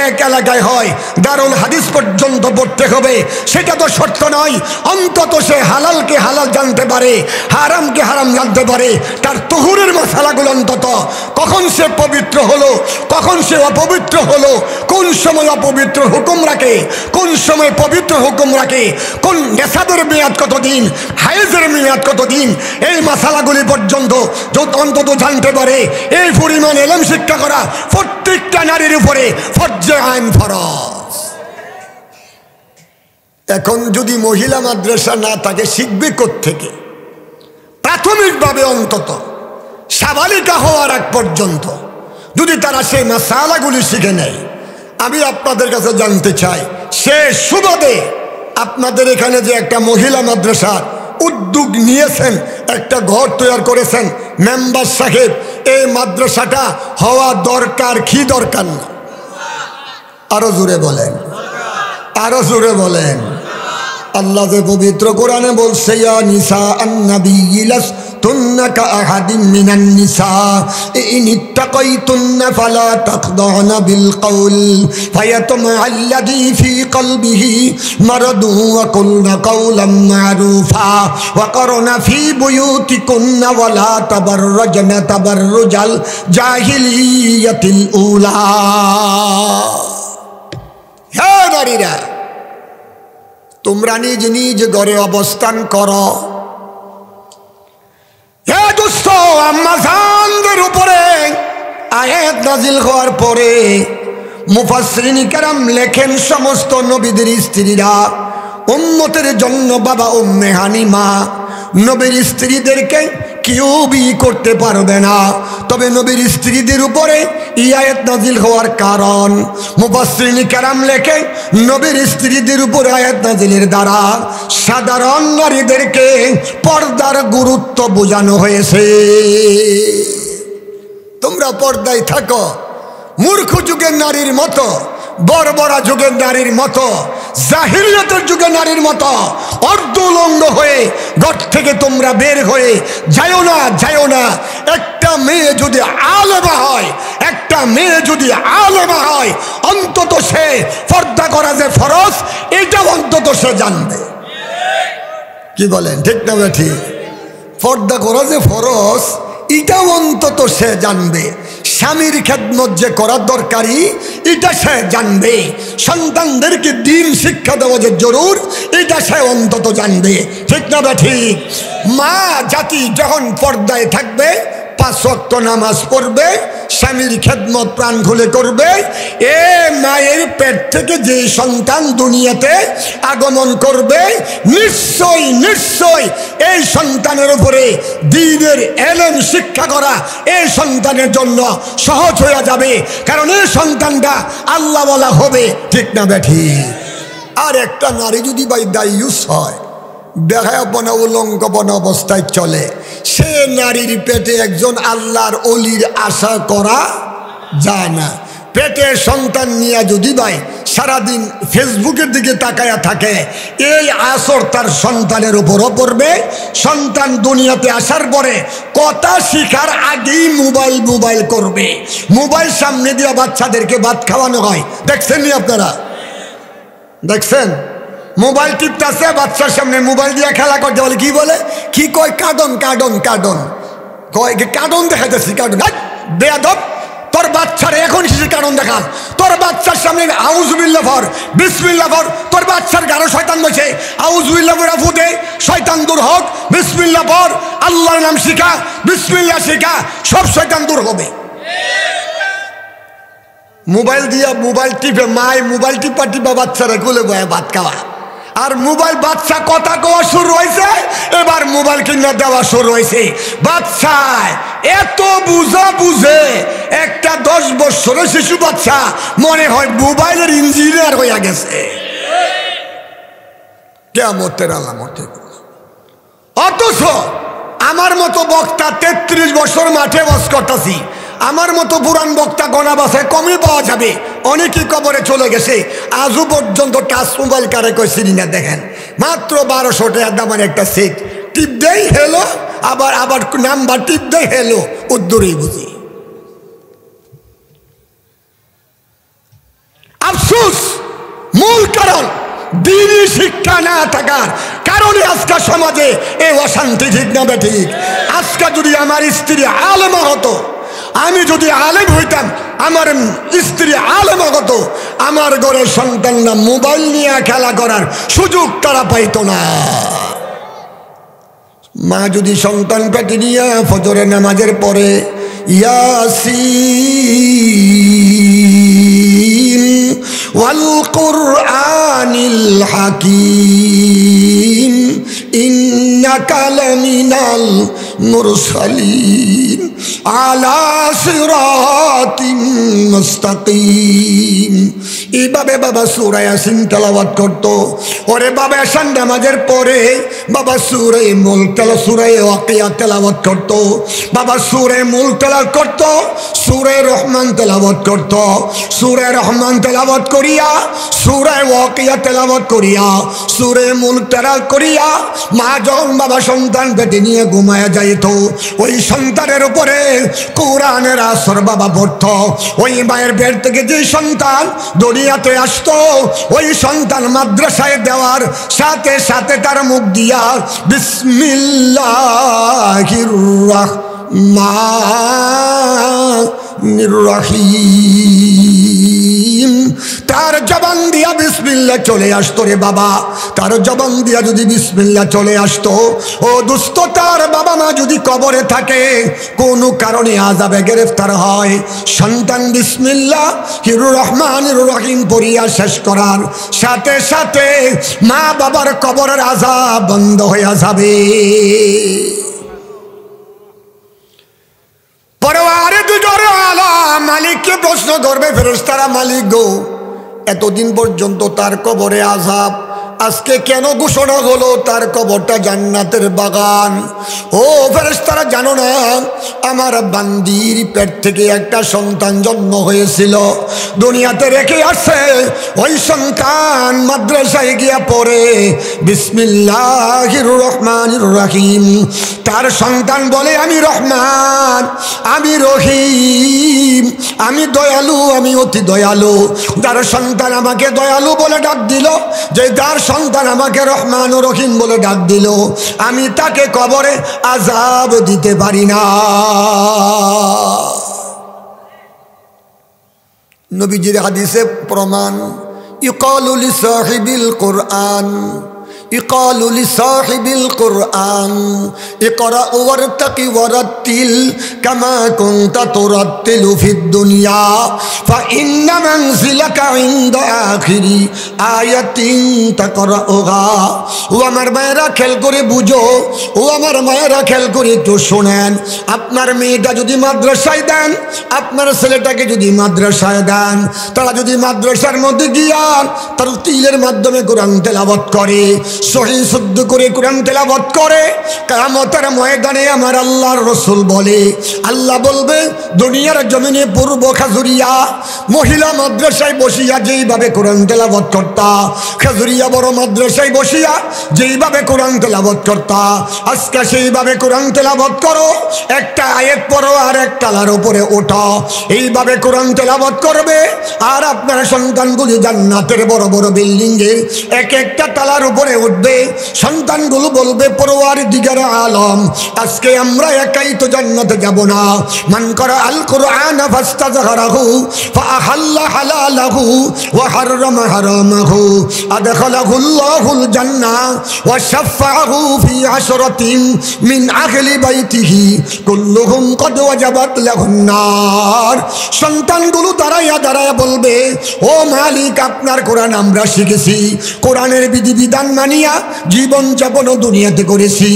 এক এলাকায় হয়, দারুল হাদিস পর্যন্ত পড়তে হবে সেটা তো শর্ত নয়। অন্তত সে হালালকে হালাল জানতে পারে, হারামকে হারাম জানতে পারে, তার তুহুরের মাসালাগুলো অন্তত, কখন সে পবিত্র হলো, কখন সে অপবিত্র হলো, কোন সময় অপবিত্র হুকুম রাখে, কোন সময় পবিত্র হুকুম রাখে, কোন নেশাদের মেয়াদ কতদিন, হায়েজের মেয়াদ কতদিন, এই মাসালাগুলি পর্যন্ত অন্তত জানতে পারে। এই পরিমাণ ইলম শিক্ষা করা প্রত্যেকটা নারীর উপরে ফরজে আইন, ফরজ। এখন যদি মহিলা মাদ্রাসা না থাকে, শিখবে কোত্থেকে? প্রাথমিকভাবে অন্তত সাবালিকা হওয়ার আগ পর্যন্ত যদি তারা সেই মাসালাগুলি শিখে নেয়। আমি আপনাদের কাছে জানতে চাই, সে সুবাদে আপনাদের এখানে যে একটা মহিলা মাদ্রাসার উদ্যোগ নিয়েছেন, একটা ঘর তৈরি করেছেন মেম্বার সাহেব, এই মাদ্রাসাটা হওয়া দরকার কি দরকার না? আরো জোরে বলেন, আরো জোরে বলেন। আল্লাহ যে পবিত্র কোরআনে বলছে, ইয়া নিসা আন-নাবিয়্যি লাস্তুন্না কাআহাদিন মিনান নিসা ইন ইত্তাকাইতুন্না ফালা তাখদা'না বিল কওল ফায়াতমা'আল্লাযী ফী কলবিহি মারাদুন ওয়া কুলনা কাওলাম মা'রুফা ওয়া করনা ফী বুয়ুতিকুন্না ওয়া লা তাবাররাজনা তাবাররুজাল জাহিলিয়াতিল উলা। হে নারীরা, তোমরা নিজ নিজ ঘরে অবস্থান করো। হে দুস্থ আম্মাজানদের উপরে আয়াত নাজিল হওয়ার পরে মুফাসসিরিন কেরাম লেখেন, সমস্ত নবীদের স্ত্রীরা উম্মতের জন্য বাবা উম্মে হানিমা নবীর স্ত্রীদেরকে কেউ বিয়ে করতে পারবে না। তবে নবীর স্ত্রীদের উপরে এই আয়াত নাজিল হওয়ার কারণ মুফাসসিরিন কেরাম লেখে, নবীর স্ত্রীদের উপরে আয়াত নাজিলের দ্বারা সাধারণ নারীদেরকে পর্দার গুরুত্ব বোঝানো হয়েছে। তোমরা পর্দায় থাকো, মূর্খ যুগের নারীর মতো, বর্বরা যুগের নারীর মতো, জাহিলিয়াতের যুগে নারীর মতো অর্ধউলঙ্গ হয়ে ঘর থেকে তোমরা বের হয়ে যাও না, যাও না। একটা মেয়ে যদি আলেমা হয়, একটা মেয়ে যদি আলেমা হয়, অন্তত সে পর্দা করা যে ফরজ এটা অন্তত সে জানবে। কি বলেন, ঠিক না ঠিক? পর্দা করা যে ফরজ এটা অন্তত সে জানবে। স্বামীর খেদমত যে করা দরকারি এটা সে জানবে। সন্তানদেরকে দ্বীন শিক্ষা দেওয়া যে জরুর এটা সে অন্তত জানবে, ঠিক না ঠিক? মা জাতি যখন পর্দায় থাকবে, 5 ওয়াক্ত নামাজ পড়বে, স্বামীর খেদমত প্রাণ খুলে করবে, এ মায়ের পেট থেকে যে সন্তান দুনিয়াতে আগমন করবে, নিশ্চয় নিশ্চয় এই সন্তানের উপরে দ্বীনের ইলম শিক্ষা করা এই সন্তানের জন্য সহজ হয়ে যাবে। কারণ এই সন্তানটা আল্লাহওয়ালা হবে, ঠিক না বেঠি? আর একটা নারী যদি ভাই দায়ুস হয়, বেহায়াপনা উলঙ্গপনা অবস্থায় চলে, সে নারীর পেটে একজন আল্লাহর ওলির আশা করা যায় না। পেটে সন্তান নিয়ে যদি ভাই সারাদিন ফেসবুকের দিকে তাকায়া থাকে, এই আসর তার সন্তানের উপরও পড়বে। সন্তান দুনিয়াতে আসার পরে কথা শিখার আগেই মোবাইল মোবাইল করবে। মোবাইল সামনে দিয়ে বাচ্চাদেরকে ভাত খাওয়ানো হয়, দেখছেন নি আপনারা? দেখছেন? মোবাইল টিপতেছে, বাচ্চার সামনে মোবাইল দিয়ে খেলা করতে বলে, কি বলে, কি কয়, কার্টুন কার্টুন কার্টুন কয়, কার্টুন দেখাইতেছি কার্টুন। বেয়াদব, তোর বাচ্চার এখন শিশু কারণ দেখান। তোর বাচ্চার সামনে আউযুবিল্লাহ পড়, বিসমিল্লাহ পড়। তোর বাচ্চার গারো শয়তান বসে, আউযুবিল্লাহ পড়া ফুটে, শয়তান দূর হোক। বিসমিল্লাহ পড়, আল্লাহর নাম শিখা, বিসমিল্লাহ শিখা, সব শয়তান দূর হবে। মোবাইল দিয়া মোবাইল টিপে মায় মোবাইল টিপা টিপা বাচ্চারা কোলে বয়ে ভাত খাওয়া। আর মোবাইল বাচ্চা কথা কওয়া শুরু হয়েছে, এবার মোবাইল কিনা দেওয়া শুরু হয়েছে। বাচ্চায় এত বুঝা বুঝে, একটা 10 বছরের শিশু বাচ্চা মনে হয় মোবাইলের ইঞ্জিনিয়ার হইয়া গেছে। কিয়ামতের আলামত। অথচ আমার মতো বক্তা 33 বছর মাঠে বাস করতেছি, আমার মতো পুরান বক্তা গণা বাসায় কমই পাওয়া যাবে। অনেকেই কবরে চলে গেছে, আজও পর্যন্ত টাচ মোবাইল কারে কই চিনি না। দেখেন, মাত্র 1200 টাকা দামের একটা সেট, টিপ দেই হেলো, আবার আবার নাম্বার টিপ দেই হেলো, উদ্দুরেই বুঝি। আফসোস, মূল কারণ দ্বীনি শিক্ষা না থাকার কারণে আজকে সমাজে এই অশান্তি। ঠিক না বেঠিক? আজকে যদি আমার স্ত্রী আলেমা হতো, আমি যদি আলেম হইতাম, আমার স্ত্রী আলেমা হতো, আমার ঘরের সন্তানরা মোবাইল নিয়ে খেলা করার সুযোগ তারা পাইত না। মা যদি সন্তান পেটে নিয়ে ফজরের নামাজের পরে ইয়াসিন ওয়াল কুরআনিল হাকীম ইন্নাকা লামিনাল মুরসালিন আলা সিরাতিম মুস্তাকিম, এইভাবে বাবা সূরা ইয়াসিন তেলাওয়াত করত। ওরে বাবা এশার নামাজের পরে বাবা সূরা মুলক সূরা ওয়াকিয়া তেলাওয়াত করত, বাবা সূরা মুলক তেলাওয়াত করত, সূরা রহমান তেলাওয়াত করত। সূরা রহমান তেলাওয়াত করিয়া, সূরা ওয়াকিয়া তেলাওয়াত করিয়া, সূরা মুলক তেলাওয়াত করিয়া মা যখন বাবা সন্তান পেটে নিয়ে ঘুমায়া যাইত, ওই সন্তানের উপরে কোরআনের আসর বাবা পড়ত। ওই মায়ের পেট থেকে যে সন্তান দুনিয়াতে আসতো, ওই সন্তান মাদ্রাসায় দেওয়ার সাথে সাথে তার মুখ দিয়া বিসমিল্লাহির রাহমানির রহিম, তার জবান দিয়া বিসমিল্লাহ চলে আসতো। রে বাবা, তার জবান দিয়া যদি বিসমিল্লাহ চলে আসতো, ও দুস্থ, তার বাবা মা যদি কবরে থাকে, কোনো কারণে আযাবে গ্রেফতার হয়, সন্তান বিসমিল্লাহির রহমানির রহিম পড়িয়া শেষ করার সাথে সাথে মা বাবার কবরের আযাব বন্ধ হয়ে যাবে। পরওয়ারে দুজোরে আলা মালিককে প্রশ্ন করবে ফেরেশতারা, মালিক গো, এতদিন পর্যন্ত তার কবরে আযাব, আজকে কেন ঘোষণা হলো তার কবরটা জান্নাতের বাগান? ও ফেরেশতারা, জানো না, আমার বান্দির পেট থেকে একটা সন্তান জন্ম হয়েছিল, দুনিয়াতে রেখে আসছে। ওই সন্তান মাদ্রাসায় গিয়া পড়ে বিসমিল্লাহির রহমানির রহিম। তার সন্তান বলে, আমি রহমান, আমি রহিম, আমি দয়ালু, আমি অতি দয়ালু। যার সন্তান আমাকে দয়ালু বলে ডাক দিল, যে যার সন্তান আমাকে রহমান ও রহিম বলে ডাক দিল, আমি তাকে কবরে আযাব দিতে পারি না। নবীজির হাদিসে প্রমাণ, ইকালু লিসাহিবিল কুরআন, ইকালু লিসাহিবিল কুরআন ইকরা ওয়ারতাকি ওয়ারাতিল কামা কুনতা তুরাতিলু ফিদ দুনিয়া ফা ইন্না মানজিলাকা ইনদা আখিরি আয়াতিন তাকরাউহা। ও আমার মায়েরা খেয়াল করে বুঝো, ও আমার মায়েরা খেয়াল করে একটু শোনেন। আপনার মেয়েটা যদি মাদ্রাসায় দেন, আপনার ছেলেটাকে যদি মাদ্রাসায় দেন, তারা যদি মাদ্রাসার মধ্যে গিয়া তার তিলের মাধ্যমে কোরআন তেলাওয়াত করে, সহি শুদ্ধ করে কোরআন তেলাওয়াত করে, কিয়ামতের ময়দানে আমার আল্লাহর রাসূল বলে, আল্লাহ বলবে দুনিয়ার জমিনে পূর্ব খাজুরিয়া মহিলা মাদ্রাসায় বসিয়া যেইভাবে কোরআন তেলাওয়াত করতা, খাজুরিয়া বড় মাদ্রাসায় বসিয়া যেইভাবে কোরআন তেলাওয়াত করতা, আজকে সেইভাবে কোরআন তেলাওয়াত করো, একটা আয়াত পড়ো আর এক তালার উপরে ওঠো, এইভাবে কোরআন তেলাওয়াত করবে আর আপনার সন্তানগুলি জান্নাতের বড় বড় বিল্ডিং এর এক একটা তালার উপরে উঠবে। সন্তানগুলো বলবে পরওয়ারদিগার আলম, আজকে আমরা একাই তো জান্নাতে যাব না। মান করা আল কুরআন ফাস্তাযহারাহু ফাআহাল্লা হালালাহু ওয়া হাররামা হারামাহু আদখালাহুল্লাহুল জান্নাহ ওয়া শাফাআহু ফি আশরাতিন মিন আহলি বাইতিহি কুল্লুহুম কদ ওয়াজাবাত লাহুন নার। সন্তানগুলো দাঁড়াইয়া দাঁড়াইয়া বলবে, ও মালিক, আপনার কোরআন আমরা শিখেছি, কোরআনের বিধিবিধান মানিয়া জীবন যাপন দুনিয়াতে করেছি,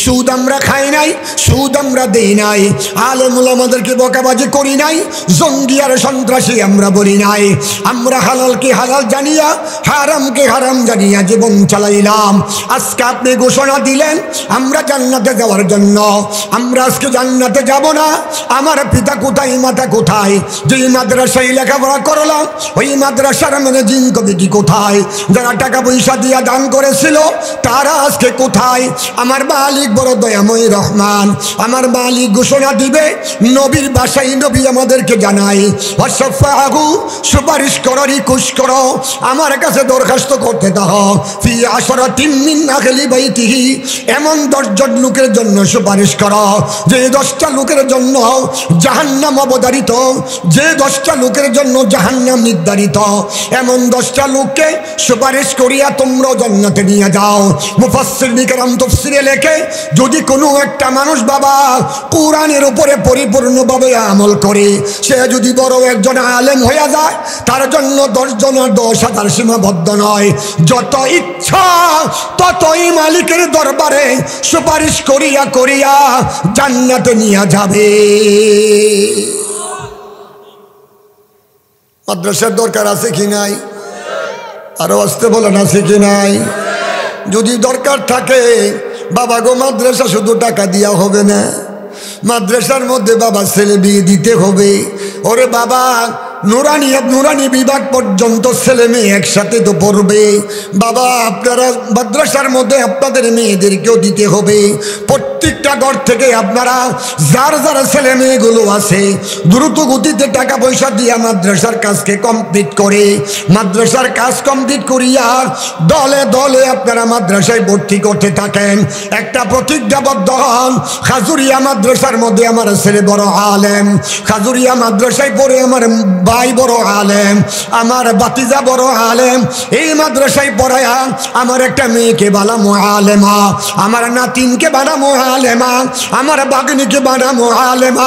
সুদ আমরা খাই নাই, সুদ আমরা দেই নাই, আলেম ওলামাদেরকে বকাবাজি করি নাই, জঙ্গি আর সন্ত্রাসী আমরা বলি নাই, আমরা হালালকে হালাল জানিয়া হারামকে হারাম জানিয়া জীবন চালাইলাম। আজকে আপনি ঘোষণা দিলেন আমরা জান্নাতে যাওয়ার জন্য, আমরা আজকে জান্নাতে যাব না। আমার পিতা কোথায়, মাতা কোথায়, যেই মাদ্রাসায় লেখাপড়া করলাম ওই মাদ্রাসার ম্যানেজিং কমিটি কোথায়, যারা টাকা পয়সা দিয়া দান করেছিল তারা আজকে কোথায়? আমার মালিক বড় দয়াময় রহমান, আমার মালিক ঘোষণা দিবে, নবীর ভাষায় নবী আমাদেরকে জানায়, ওয়াশফাআহু, সুপারিশ করো, রিকোয়েস্ট করো, আমার কাছে দরখাস্ত করতে দাও, ফি আশরাতিন মিন আহলি বাইতিহি, এমন 10 জন লোকের জন্য সুপারিশ করো যে 10টা লোকের জন্য জাহান্নাম অবধারিত, যে 10টা লোকের জন্য জাহান্নাম নির্ধারিত, এমন 10টা লোককে সুপারিশ করিয়া তোমরাও জান্নাতে নিয়ে যাও। মুফাসসিরিন কেরাম তাফসীরে লেখে, যদি কোনো একটা মানুষ বাবা কোরআনের উপরে পরিপূর্ণভাবে আমল করে, সে যদি বড় একজন আলেম হয়ে যায়, তার জন্য 10 জন আর 10,000 সীমাবদ্ধ নয়, যত ইচ্ছা ততই মালিকের দরবারে সুপারিশ করিয়া করিয়া জান্নাতে নিয়ে যাবে। মাদ্রাসার দরকার আছে কি নাই? আরো আসতে বলেন, আছে কি নাই? যদি দরকার থাকে বাবা গো, মাদ্রাসা শুধু টাকা দিয়া হবে না, মাদ্রাসার মধ্যে বাবা ছেলে বিয়ে দিতে হবে। ওরে বাবা, নুরানি বিভাগ পর্যন্ত ছেলে মেয়ে একসাথে তো পড়বে বাবা, আপনারা মাদ্রাসার মধ্যে আপনাদের মেয়েদেরকেও দিতে হবে। প্রত্যেকটা ঘর থেকে আপনারা যার যার ছেলে মেয়েগুলো আছে দ্রুত গতিতে টাকা পয়সা দিয়ে মাদ্রাসার কাজকে কমপ্লিট করে, মাদ্রাসার কাজ কমপ্লিট করিয়া দলে দলে আপনারা মাদ্রাসায় ভর্তি করতে থাকেন। একটা প্রতিজ্ঞাবদ্ধ হন, খাজুরিয়া মাদ্রাসার মধ্যে আমার ছেলে বড় আলেম, খাজুরিয়া মাদ্রাসায় পড়ে আমার ভাই বড় আলেম, আমার বাতিজা বড় আলেম, এই মাদ্রাসায় পড়ায়া আমার একটা মেয়েকে বানামো আলেমা, আমার নাতিনকে বানামো আলেমা, আমার বাগনিকে বানামো আলেমা।